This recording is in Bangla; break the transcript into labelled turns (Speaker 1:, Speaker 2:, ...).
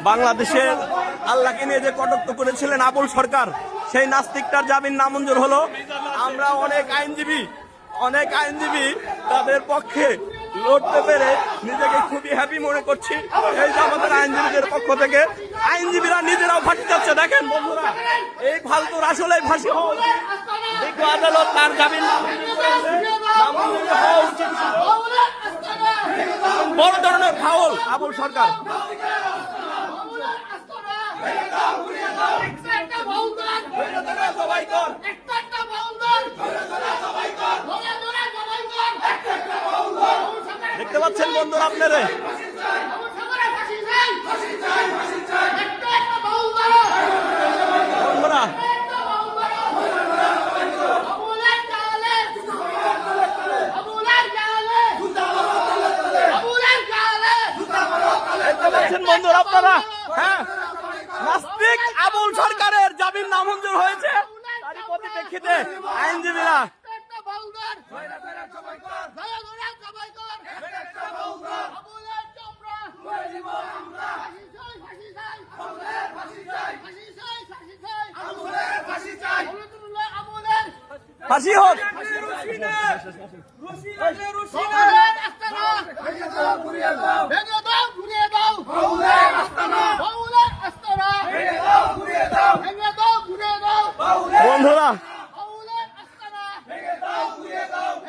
Speaker 1: বাংলাদেশের আল্লাহকে নিয়ে যে কটাক্ষ করেছিলেন আবুল সরকার, সেই নাস্তিকটার জামিন নামঞ্জুর হলো। আমরা অনেক আইনজীবী তাদের পক্ষে লড়তে পেরে নিজেকে খুবই হ্যাপি মনে করছি। এই যে আমাদের আইনজীবীদের পক্ষ থেকে আইনজীবীরা নিজেরাও ফাঁসি যাচ্ছে। দেখেন বন্ধুরা, এই ফালতুর আসলে ফাঁসি হওয়া উচিত। বিজ্ঞ আদালত তার জামিন নামঞ্জুর হওয়া উচিত ছিল। বড় ধরনের ফাউল আবুল সরকার। দেখতে পাচ্ছেন বন্ধুরা আপনারা, বন্ধুরা বন্ধুরা আপনারা, হ্যাঁ, নাস্তিক আবুল সরকারের জামিন নামঞ্জুর হয়েছে। তারই পরিপ্রেক্ষিতে আইনজীবীরা ফাঁসি হোক।